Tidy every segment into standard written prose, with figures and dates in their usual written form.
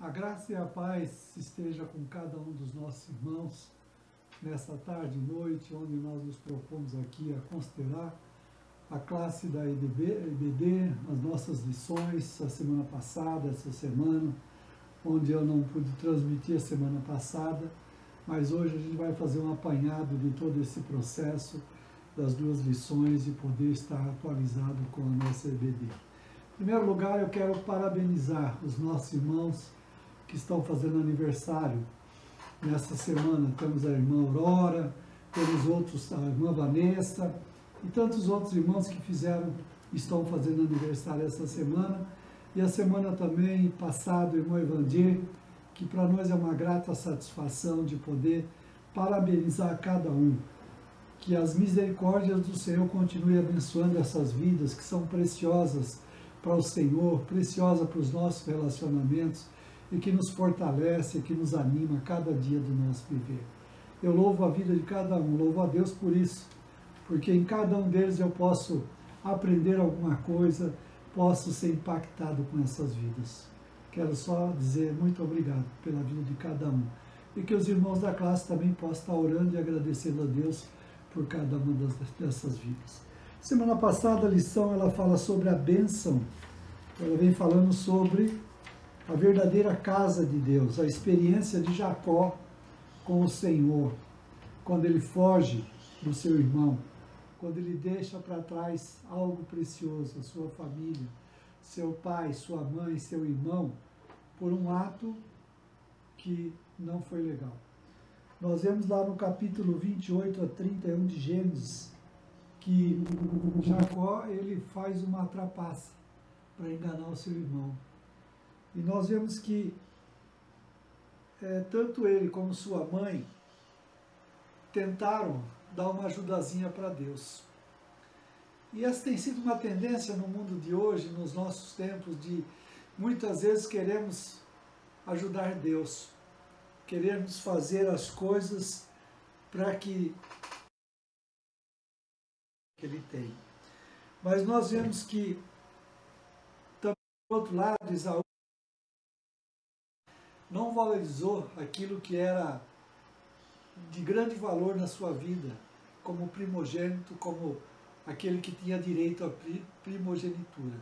A graça e a paz esteja com cada um dos nossos irmãos nessa tarde e noite, onde nós nos propomos aqui a considerar a classe da EBD, as nossas lições, a semana passada, essa semana, onde eu não pude transmitir a semana passada, mas hoje a gente vai fazer um apanhado de todo esse processo das duas lições e poder estar atualizado com a nossa EBD. Em primeiro lugar, eu quero parabenizar os nossos irmãos que estão fazendo aniversário nessa semana. Temos a irmã Aurora, temos outros, a irmã Vanessa e tantos outros irmãos que estão fazendo aniversário essa semana. E a semana também passada, o irmão Evandir, que para nós é uma grata satisfação de poder parabenizar cada um. Que as misericórdias do Senhor continuem abençoando essas vidas que são preciosas para o Senhor, preciosas para os nossos relacionamentos, e que nos fortalece, que nos anima a cada dia do nosso viver. Eu louvo a vida de cada um, louvo a Deus por isso, porque em cada um deles eu posso aprender alguma coisa, posso ser impactado com essas vidas. Quero só dizer muito obrigado pela vida de cada um, e que os irmãos da classe também possam estar orando e agradecendo a Deus por cada uma dessas vidas. Semana passada a lição ela fala sobre a bênção, ela vem falando sobre a verdadeira casa de Deus, a experiência de Jacó com o Senhor, quando ele foge do seu irmão, quando ele deixa para trás algo precioso, a sua família, seu pai, sua mãe, seu irmão, por um ato que não foi legal. Nós vemos lá no capítulo 28 a 31 de Gênesis, que Jacó ele faz uma trapaça para enganar o seu irmão. E nós vemos que tanto ele como sua mãe tentaram dar uma ajudazinha para Deus. E essa tem sido uma tendência no mundo de hoje, nos nossos tempos, de muitas vezes queremos ajudar Deus, queremos fazer as coisas para que Ele tem. Mas nós vemos que, também, do outro lado, Esaú não valorizou aquilo que era de grande valor na sua vida, como primogênito, como aquele que tinha direito à primogenitura.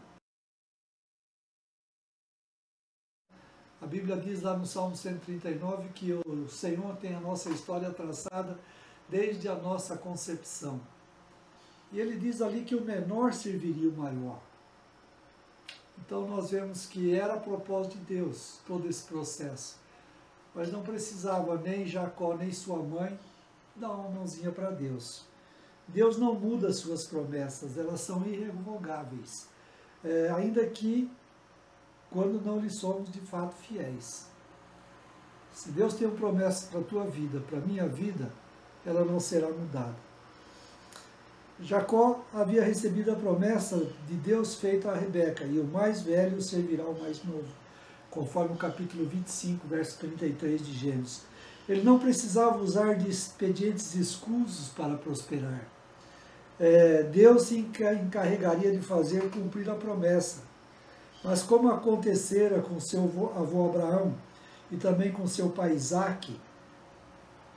A Bíblia diz lá no Salmo 139 que o Senhor tem a nossa história traçada desde a nossa concepção. E ele diz ali que o menor serviria o maior. Então nós vemos que era a propósito de Deus todo esse processo. Mas não precisava nem Jacó nem sua mãe dar uma mãozinha para Deus. Deus não muda as suas promessas, elas são irrevogáveis. Ainda que quando não lhe somos de fato fiéis. Se Deus tem uma promessa para a tua vida, para a minha vida, ela não será mudada. Jacó havia recebido a promessa de Deus feita a Rebeca, e o mais velho servirá ao mais novo, conforme o capítulo 25, verso 33 de Gênesis. Ele não precisava usar de expedientes escusos para prosperar. Deus se encarregaria de fazer cumprir a promessa. Mas como acontecera com seu avô Abraão e também com seu pai Isaque,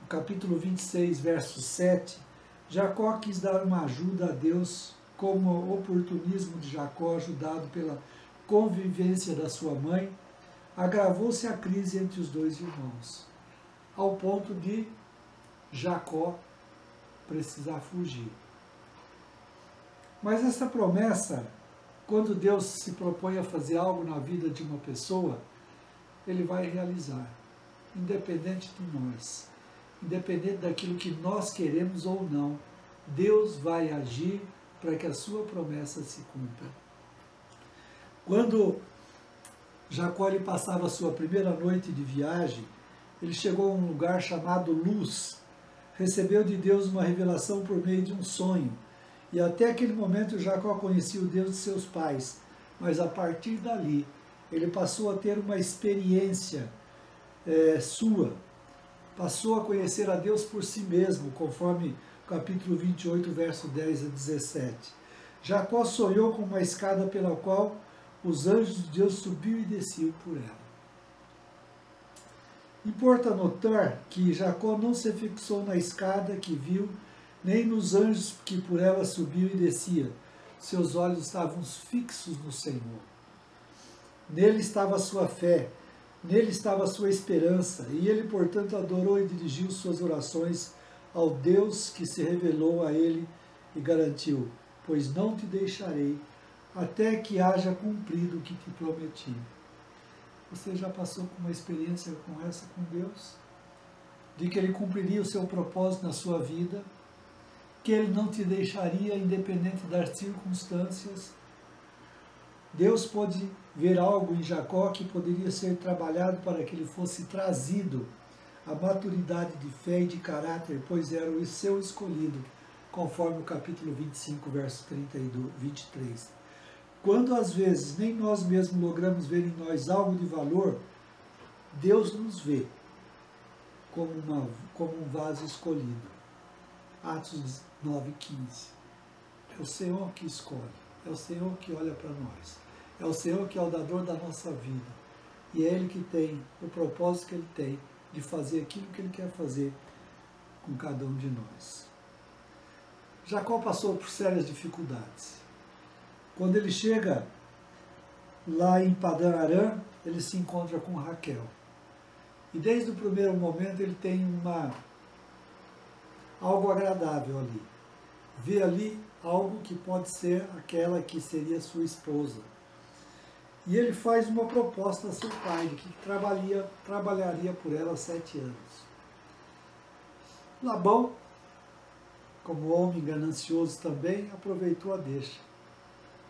no capítulo 26, verso 7, Jacó quis dar uma ajuda a Deus, como o oportunismo de Jacó, ajudado pela convivência da sua mãe, agravou-se a crise entre os dois irmãos, ao ponto de Jacó precisar fugir. Mas essa promessa, quando Deus se propõe a fazer algo na vida de uma pessoa, Ele vai realizar, independente de nós. Independente daquilo que nós queremos ou não, Deus vai agir para que a sua promessa se cumpra. Quando Jacó passava a sua primeira noite de viagem, ele chegou a um lugar chamado Luz, recebeu de Deus uma revelação por meio de um sonho, e até aquele momento Jacó conhecia o Deus de seus pais, mas a partir dali ele passou a ter uma experiência sua, passou a conhecer a Deus por si mesmo, conforme o capítulo 28, verso 10 a 17. Jacó sonhou com uma escada pela qual os anjos de Deus subiam e desciam por ela. Importa notar que Jacó não se fixou na escada que viu, nem nos anjos que por ela subiam e descia. Seus olhos estavam fixos no Senhor. Nele estava a sua fé, nele estava a sua esperança, e ele, portanto, adorou e dirigiu suas orações ao Deus que se revelou a ele e garantiu: pois não te deixarei até que haja cumprido o que te prometi. Você já passou por uma experiência com essa com Deus? De que Ele cumpriria o seu propósito na sua vida, que Ele não te deixaria independente das circunstâncias. Deus pôde ver algo em Jacó que poderia ser trabalhado para que ele fosse trazido à maturidade de fé e de caráter, pois era o seu escolhido, conforme o capítulo 25, verso 23. Quando às vezes nem nós mesmos logramos ver em nós algo de valor, Deus nos vê como um vaso escolhido. Atos 9:15. É o Senhor que escolhe, é o Senhor que olha para nós, é o Senhor que é o dador da nossa vida. E é Ele que tem o propósito que Ele tem de fazer aquilo que Ele quer fazer com cada um de nós. Jacó passou por sérias dificuldades. Quando ele chega lá em Padã Arã, ele se encontra com Raquel. E desde o primeiro momento ele tem algo agradável ali. Vê ali algo que pode ser aquela que seria sua esposa. E ele faz uma proposta a seu pai, de que trabalharia por ela 7 anos. Labão, como homem ganancioso também, aproveitou a deixa.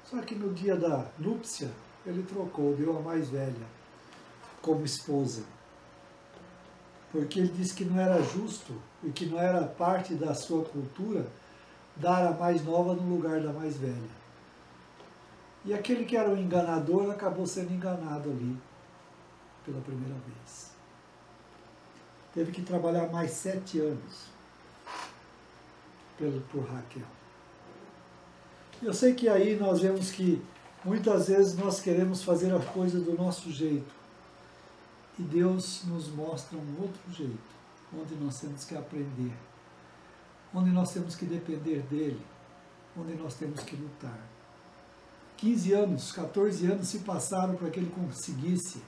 Só que no dia da núpcia, ele trocou, deu a mais velha como esposa. Porque ele disse que não era justo e que não era parte da sua cultura dar a mais nova no lugar da mais velha. E aquele que era o enganador acabou sendo enganado ali pela primeira vez. Teve que trabalhar mais 7 anos por Raquel. Eu sei que aí nós vemos que muitas vezes nós queremos fazer a coisa do nosso jeito. E Deus nos mostra um outro jeito, onde nós temos que aprender, onde nós temos que depender dEle, onde nós temos que lutar. 15 anos, 14 anos se passaram para que ele conseguisse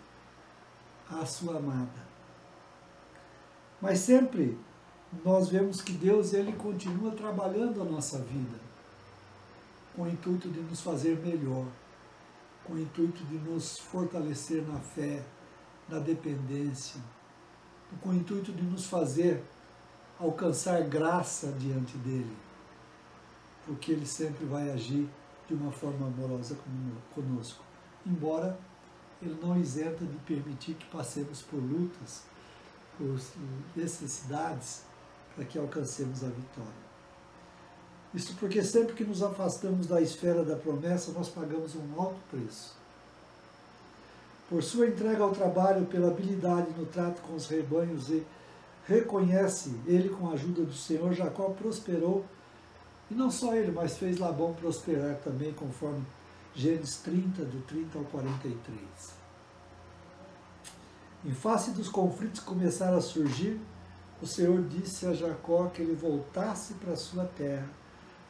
a sua amada. Mas sempre nós vemos que Deus ele continua trabalhando a nossa vida, com o intuito de nos fazer melhor, com o intuito de nos fortalecer na fé, na dependência, com o intuito de nos fazer alcançar graça diante dele, porque ele sempre vai agir de uma forma amorosa conosco, embora ele não isenta de permitir que passemos por lutas, por necessidades, para que alcancemos a vitória. Isso porque sempre que nos afastamos da esfera da promessa, nós pagamos um alto preço. Por sua entrega ao trabalho, pela habilidade no trato com os rebanhos e reconhece ele com a ajuda do Senhor, Jacó prosperou, e não só ele, mas fez Labão prosperar também, conforme Gênesis 30, do 30 ao 43. Em face dos conflitos que começaram a surgir, o Senhor disse a Jacó que ele voltasse para a sua terra,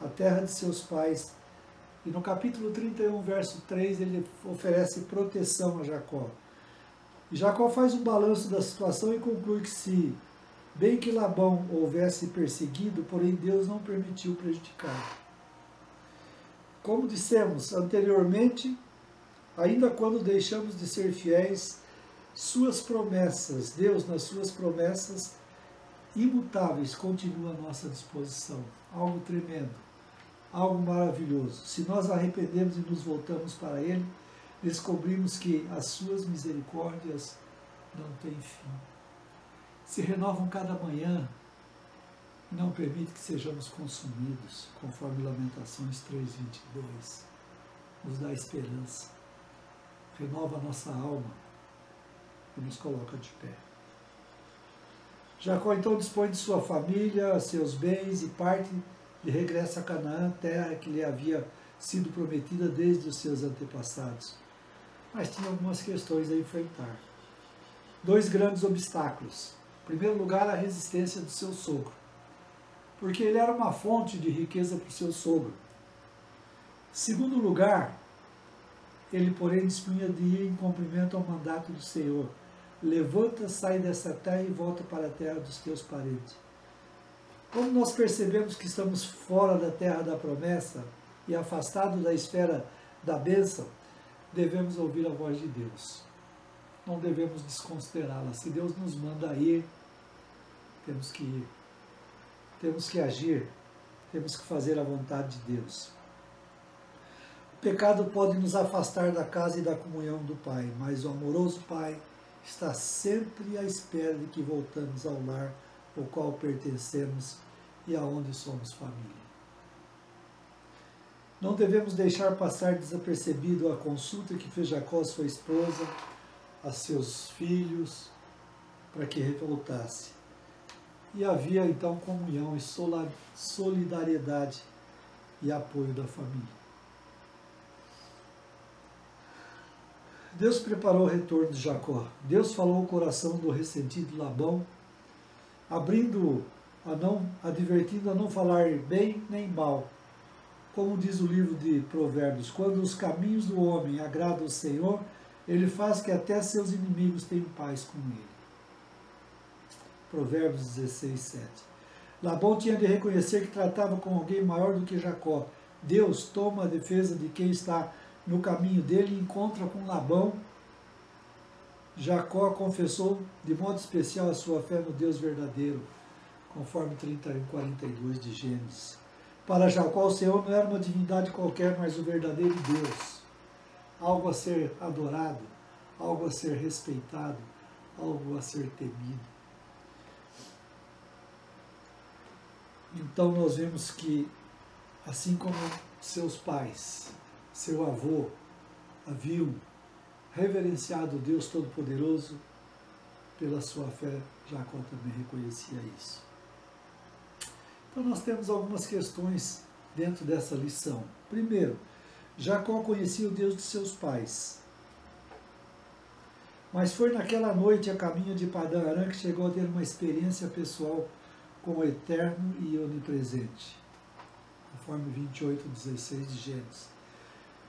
a terra de seus pais. E no capítulo 31, verso 3, ele oferece proteção a Jacó. E Jacó faz um balanço da situação e conclui que se bem que Labão houvesse perseguido, porém Deus não permitiu prejudicar. Como dissemos anteriormente, ainda quando deixamos de ser fiéis, suas promessas, Deus nas suas promessas imutáveis continua à nossa disposição. Algo tremendo, algo maravilhoso. Se nós arrependemos e nos voltamos para Ele, descobrimos que as suas misericórdias não têm fim. Se renovam cada manhã e não permite que sejamos consumidos, conforme Lamentações 3:22. Nos dá esperança, renova a nossa alma e nos coloca de pé. Jacó então dispõe de sua família, seus bens e parte e regressa a Canaã, terra que lhe havia sido prometida desde os seus antepassados. Mas tinha algumas questões a enfrentar. dois grandes obstáculos. Em primeiro lugar, a resistência do seu sogro, porque ele era uma fonte de riqueza para o seu sogro. Em segundo lugar, ele, porém, dispunha de ir em cumprimento ao mandato do Senhor. Levanta, sai dessa terra e volta para a terra dos teus parentes. Quando nós percebemos que estamos fora da terra da promessa e afastados da esfera da bênção, devemos ouvir a voz de Deus. Não devemos desconsiderá-la. Se Deus nos manda ir, temos que ir. Temos que agir. Temos que fazer a vontade de Deus. O pecado pode nos afastar da casa e da comunhão do Pai, mas o amoroso Pai está sempre à espera de que voltamos ao lar ao qual pertencemos e aonde somos família. Não devemos deixar passar desapercebido a consulta que fez Jacó à sua esposa, a seus filhos, para que voltasse. E havia então comunhão e solidariedade e apoio da família. Deus preparou o retorno de Jacó. Deus falou ao coração do ressentido Labão, advertindo a não falar bem nem mal. Como diz o livro de Provérbios, quando os caminhos do homem agradam ao Senhor, ele faz que até seus inimigos tenham paz com ele. Provérbios 16, 7. Labão tinha de reconhecer que tratava com alguém maior do que Jacó. Deus toma a defesa de quem está no caminho dele e encontra com Labão. Jacó confessou de modo especial a sua fé no Deus verdadeiro, conforme 31:42 de Gênesis. Para Jacó, o Senhor não era uma divindade qualquer, mas o verdadeiro Deus. Algo a ser adorado, algo a ser respeitado, algo a ser temido. Então nós vemos que, assim como seus pais, seu avô, haviam reverenciado o Deus Todo-Poderoso, pela sua fé, Jacó também reconhecia isso. Então nós temos algumas questões dentro dessa lição. Primeiro, Jacó conhecia o Deus de seus pais. Mas foi naquela noite, a caminho de Padã Arã, que chegou a ter uma experiência pessoal com o Eterno e Onipresente, conforme 28:16 de Gênesis.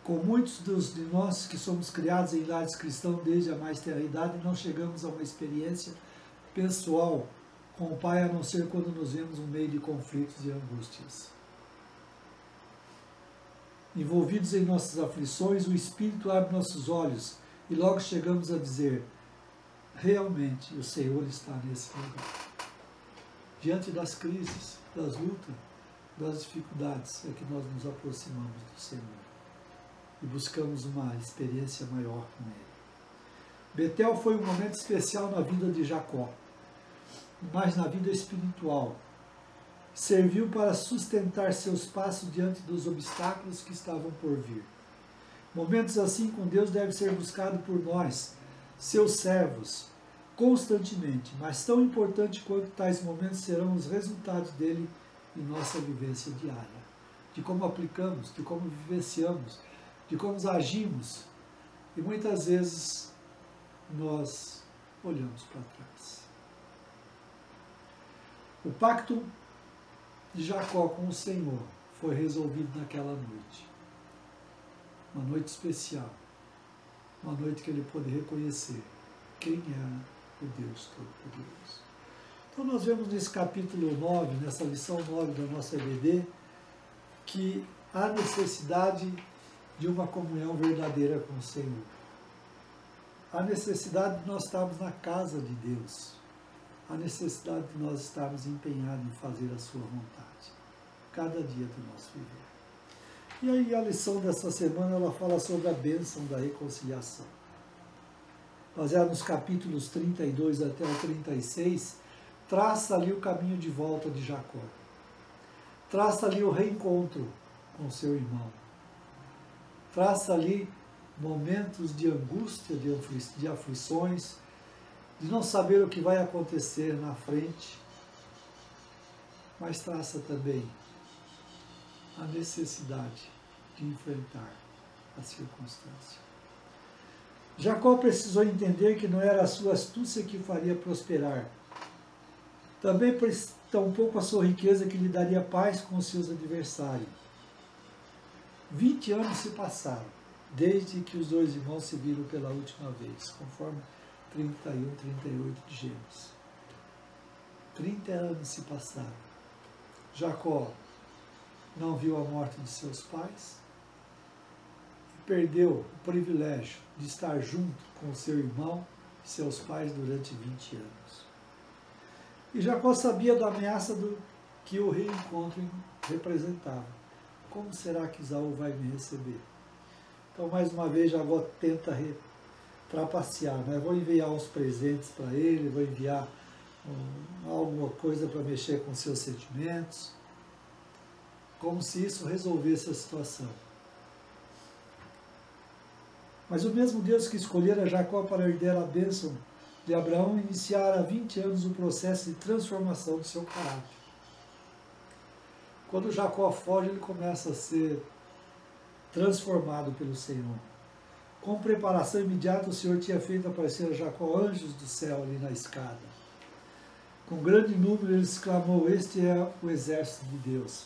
Com muitos de nós que somos criados em lares cristãos desde a mais tenra idade, não chegamos a uma experiência pessoal com o Pai, a não ser quando nos vemos no meio de conflitos e angústias. Envolvidos em nossas aflições, o Espírito abre nossos olhos e logo chegamos a dizer: realmente o Senhor está nesse lugar. Diante das crises, das lutas, das dificuldades, é que nós nos aproximamos do Senhor e buscamos uma experiência maior com Ele. Betel foi um momento especial na vida de Jacó, mas na vida espiritual. Serviu para sustentar seus passos diante dos obstáculos que estavam por vir. Momentos assim com Deus devem ser buscados por nós, seus servos, constantemente, mas tão importante quanto tais momentos serão os resultados dele em nossa vivência diária, de como aplicamos, de como vivenciamos, de como agimos, e muitas vezes nós olhamos para trás. O pacto de Jacó com o Senhor foi resolvido naquela noite. Uma noite especial, uma noite que ele pôde reconhecer quem era o Deus Todo-Poderoso. Então nós vemos nesse capítulo 9, nessa lição 9 da nossa EBD, que há necessidade de uma comunhão verdadeira com o Senhor. Há necessidade de nós estarmos na casa de Deus. Há necessidade de nós estarmos empenhados em fazer a sua vontade, cada dia do nosso viver. E aí a lição dessa semana, ela fala sobre a bênção da reconciliação. Baseado nos capítulos 32 até o 36, traça ali o caminho de volta de Jacó. Traça ali o reencontro com seu irmão. Traça ali momentos de angústia, de aflições, de não saber o que vai acontecer na frente, mas traça também a necessidade de enfrentar a circunstância. Jacó precisou entender que não era a sua astúcia que o faria prosperar. Também tampouco a sua riqueza que lhe daria paz com os seus adversários. 20 anos se passaram, desde que os dois irmãos se viram pela última vez, conforme 31, 38 de Gênesis. 30 anos se passaram. Jacó não viu a morte de seus pais e perdeu o privilégio de estar junto com seu irmão e seus pais durante 20 anos. E Jacó sabia da ameaça que o reencontro representava. Como será que Esaú vai me receber? Então, mais uma vez, Jacó tenta trapacear, né? Vou enviar uns presentes para ele, vou enviar alguma coisa para mexer com seus sentimentos, como se isso resolvesse a situação. Mas o mesmo Deus que escolhera Jacó para herdar a bênção de Abraão iniciara há 20 anos o processo de transformação do seu caráter. Quando Jacó foge, ele começa a ser transformado pelo Senhor. Com preparação imediata, o Senhor tinha feito aparecer a Jacó anjos do céu ali na escada. Com grande número, ele exclamou: este é o exército de Deus.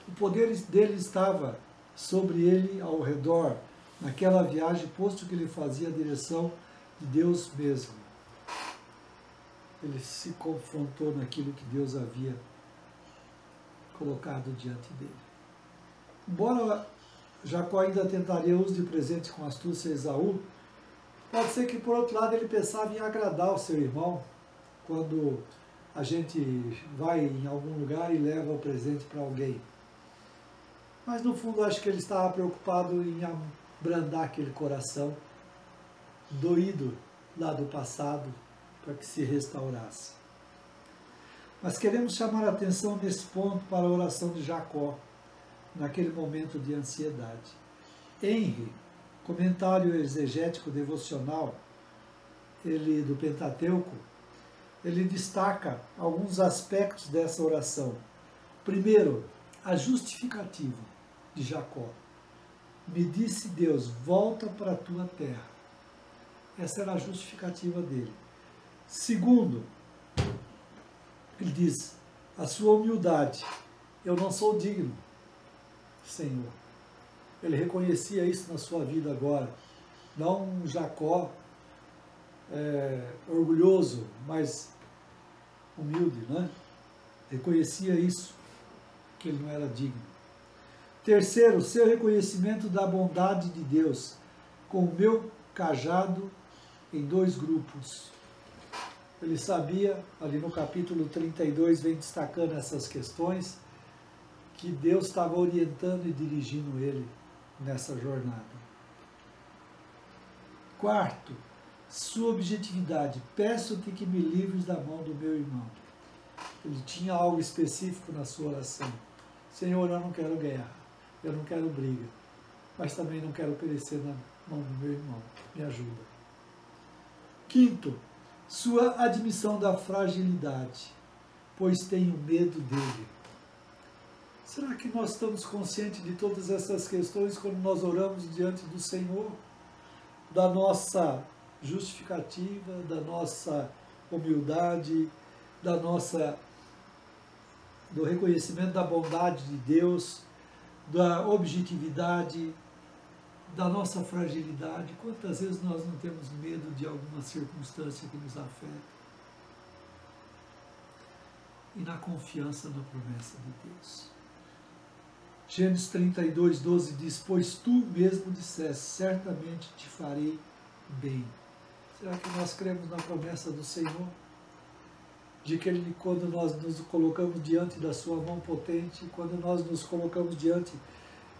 O poder dele estava sobre ele ao redor, naquela viagem, posto que ele fazia a direção de Deus mesmo. Ele se confrontou naquilo que Deus havia colocado diante dele. Embora Jacó ainda tentaria uso de presente com astúcia a Esaú, pode ser que, por outro lado, ele pensava em agradar o seu irmão, quando a gente vai em algum lugar e leva o presente para alguém. Mas, no fundo, acho que ele estava preocupado em abrandar aquele coração doído lá do passado, para que se restaurasse. Mas queremos chamar a atenção nesse ponto para a oração de Jacó, naquele momento de ansiedade. Henry, comentário exegético devocional do Pentateuco, ele destaca alguns aspectos dessa oração. Primeiro, a justificativa de Jacó. Me disse Deus, volta para a tua terra. Essa era a justificativa dele. Segundo, ele diz, a sua humildade. Eu não sou digno, Senhor. Ele reconhecia isso na sua vida agora. Não um Jacó orgulhoso, mas humilde, né? Reconhecia isso, que ele não era digno. Terceiro, seu reconhecimento da bondade de Deus, com o meu cajado em 2 grupos. Ele sabia, ali no capítulo 32, vem destacando essas questões, que Deus estava orientando e dirigindo ele nessa jornada. Quarto, sua objetividade. Peço-te que me livres da mão do meu irmão. Ele tinha algo específico na sua oração. Senhor, eu não quero guerra, eu não quero briga, mas também não quero perecer na mão do meu irmão. Me ajuda. Quinto, sua admissão da fragilidade, pois tenho medo dele. Será que nós estamos conscientes de todas essas questões quando nós oramos diante do Senhor? Da nossa justificativa, da nossa humildade, do reconhecimento da bondade de Deus, da objetividade, da nossa fragilidade. Quantas vezes nós não temos medo de alguma circunstância que nos afeta? E na confiança na promessa de Deus. Gênesis 32, 12 diz, pois tu mesmo disseste, certamente te farei bem. Será que nós cremos na promessa do Senhor? De que Ele, quando nós nos colocamos diante da sua mão potente, quando nós nos colocamos diante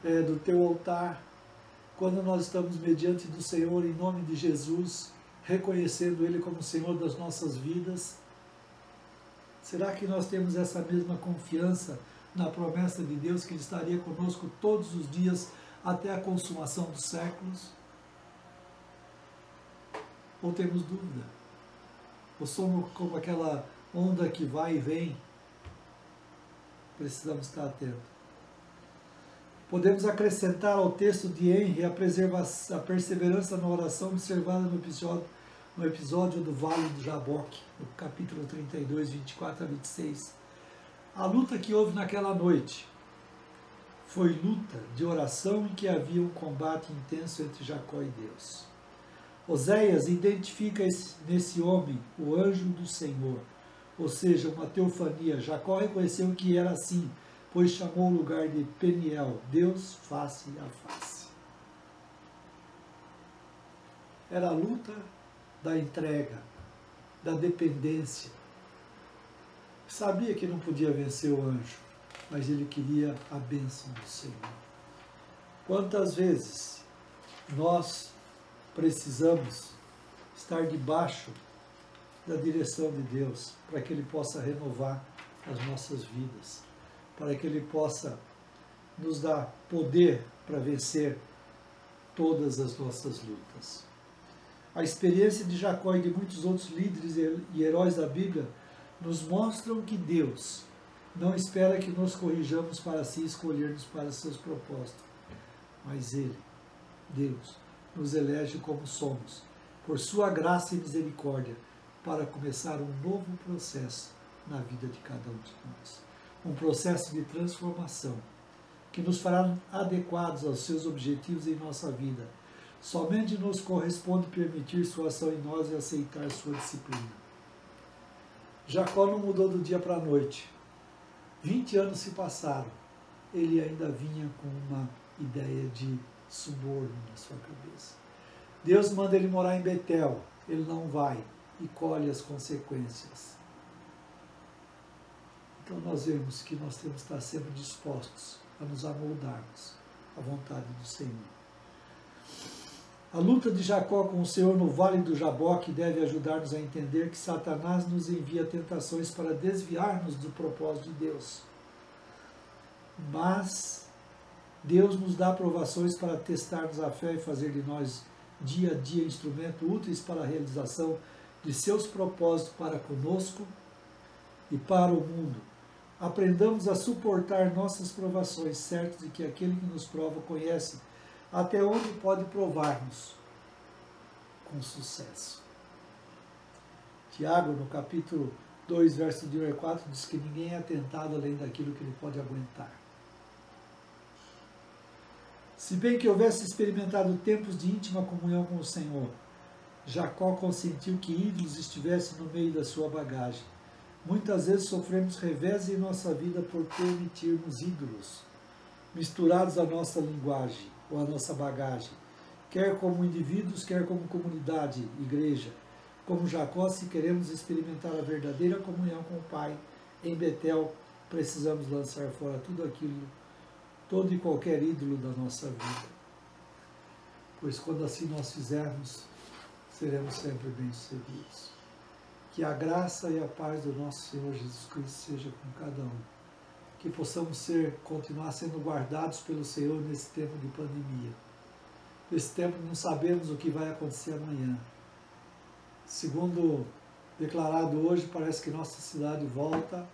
do teu altar, quando nós estamos mediante do Senhor em nome de Jesus, reconhecendo Ele como Senhor das nossas vidas, será que nós temos essa mesma confiança na promessa de Deus que Ele estaria conosco todos os dias até a consumação dos séculos? Ou temos dúvida? Ou somos como aquela onda que vai e vem? Precisamos estar atentos. Podemos acrescentar ao texto de Henry a perseverança na oração observada no episódio do Vale do Jaboque, no capítulo 32, 24 a 26. A luta que houve naquela noite foi luta de oração em que havia um combate intenso entre Jacó e Deus. Oséias identifica nesse homem o anjo do Senhor, ou seja, uma teofania. Jacó reconheceu que era assim, pois chamou o lugar de Peniel, Deus face a face. Era a luta da entrega, da dependência. Sabia que não podia vencer o anjo, mas ele queria a bênção do Senhor. Quantas vezes nós precisamos estar debaixo da direção de Deus para que Ele possa renovar as nossas vidas, para que Ele possa nos dar poder para vencer todas as nossas lutas. A experiência de Jacó e de muitos outros líderes e heróis da Bíblia nos mostram que Deus não espera que nos corrijamos para si escolhermos para seus propósitos, mas Ele, Deus, nos elege como somos, por sua graça e misericórdia, para começar um novo processo na vida de cada um de nós. Um processo de transformação, que nos fará adequados aos seus objetivos em nossa vida. Somente nos corresponde permitir sua ação em nós e aceitar sua disciplina. Jacó não mudou do dia para a noite. 20 anos se passaram. Ele ainda vinha com uma ideia de suborno na sua cabeça. Deus manda ele morar em Betel. Ele não vai e colhe as consequências. Então nós vemos que nós temos que estar sempre dispostos a nos amoldarmos à vontade do Senhor. A luta de Jacó com o Senhor no Vale do Jaboque deve ajudar-nos a entender que Satanás nos envia tentações para desviar-nos do propósito de Deus. Mas Deus nos dá provações para testar-nos a fé e fazer de nós, dia a dia, instrumentos úteis para a realização de seus propósitos para conosco e para o mundo. Aprendamos a suportar nossas provações, certos de que aquele que nos prova conhece até onde pode provar-nos com sucesso. Tiago, no capítulo 2, verso de 1 a 4, diz que ninguém é tentado além daquilo que ele pode aguentar. Se bem que houvesse experimentado tempos de íntima comunhão com o Senhor, Jacó consentiu que ídolos estivessem no meio da sua bagagem. Muitas vezes sofremos revés em nossa vida por permitirmos ídolos misturados à nossa linguagem ou à nossa bagagem, quer como indivíduos, quer como comunidade, igreja. Como Jacó, se queremos experimentar a verdadeira comunhão com o Pai em Betel, precisamos lançar fora tudo aquilo, todo e qualquer ídolo da nossa vida. Pois quando assim nós fizermos, seremos sempre bem-sucedidos. Que a graça e a paz do nosso Senhor Jesus Cristo seja com cada um. Que possamos continuar sendo guardados pelo Senhor nesse tempo de pandemia. Nesse tempo não sabemos o que vai acontecer amanhã. Segundo declarado hoje, parece que nossa cidade volta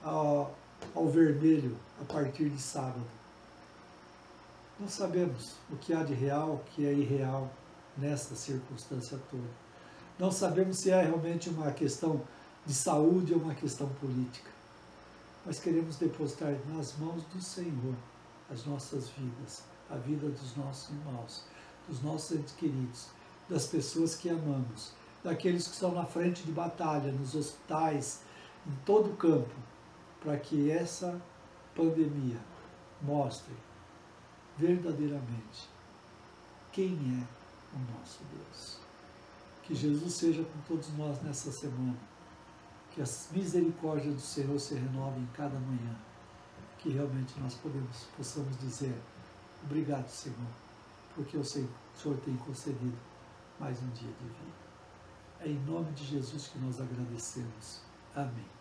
ao vermelho a partir de sábado. Não sabemos o que há de real, o que é irreal nessa circunstância toda. Não sabemos se é realmente uma questão de saúde ou uma questão política. Mas queremos depositar nas mãos do Senhor as nossas vidas, a vida dos nossos irmãos, dos nossos entes queridos, das pessoas que amamos, daqueles que estão na frente de batalha, nos hospitais, em todo o campo, para que essa pandemia mostre verdadeiramente quem é o nosso Deus. Que Jesus seja com todos nós nessa semana. Que as misericórdias do Senhor se renovem em cada manhã. Que realmente nós possamos dizer: obrigado, Senhor, porque o Senhor tem concedido mais um dia de vida. É em nome de Jesus que nós agradecemos. Amém.